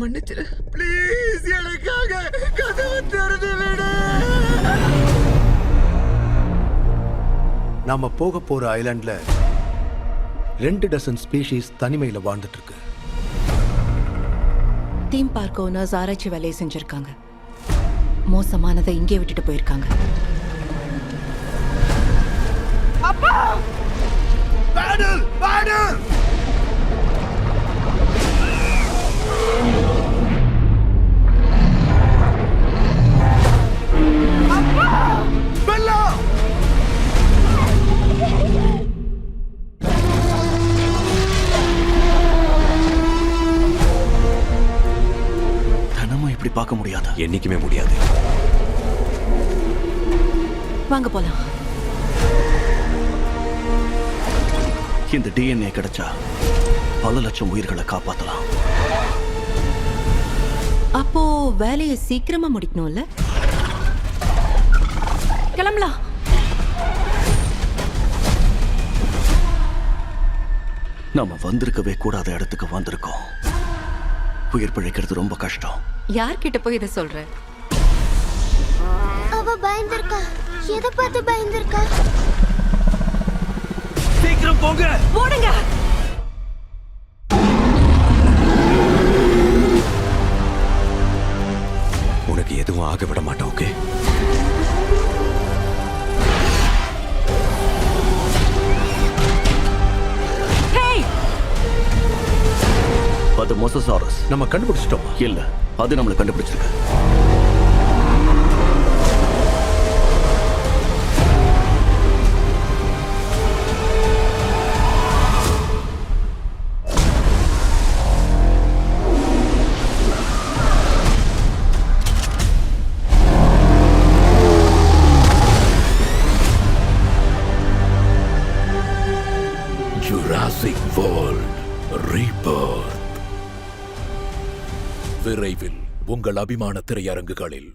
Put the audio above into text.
மன்னிச்சிரு ப்ளீஸ். எனக்காக கதவை திறந்து விடு. நாம போக போற ஐலாண்ட்ல 2 டசன் ஸ்பீஷீஸ் தனிமையில வாழ்ந்துட்டு இருக்கு. தீம் பார்க் ஓனர்ஸ் ஆராய்ச்சி வேலையை செஞ்சிருக்காங்க. மோசமானதை இங்கே விட்டுட்டு போயிருக்காங்க. அப்பா பேடல் பேடல். அப்பா பெல்லா. தினமும் இப்படி பார்க்க முடியாது. என்னைக்குமே முடியாது. வாங்க போலாம். இந்த டிஎன்ஏ கிடைச்சா பல லட்சம் உயிர்களை காப்பாத்தலாம். அப்போ வேலையை சீக்கிரமா முடிக்கணும்ல? கிளம்பலாம். நாம வந்திருக்கவே கூடாத இடத்துக்கு வந்திருக்கோம். உயிர் பிழைக்கிறது ரொம்ப கஷ்டம். யார்கிட்ட போய் இதை சொல்ற? அவ பயந்திருக்கா. எதை பார்த்து பயந்திருக்கா? சீக்கிரம் போங்க. போடுங்க. உனக்கு எதுவும் ஆக விட மாட்டோம். ஓகே? அது மோசசாரஸ். நம்ம கண்டுபிடிச்சிட்டோமா? இல்ல, அது நம்மளை கண்டுபிடிச்சிருக்கு. Jurassic World Rebirth விரைவில் உங்கள் அபிமான திரையரங்குகளில்.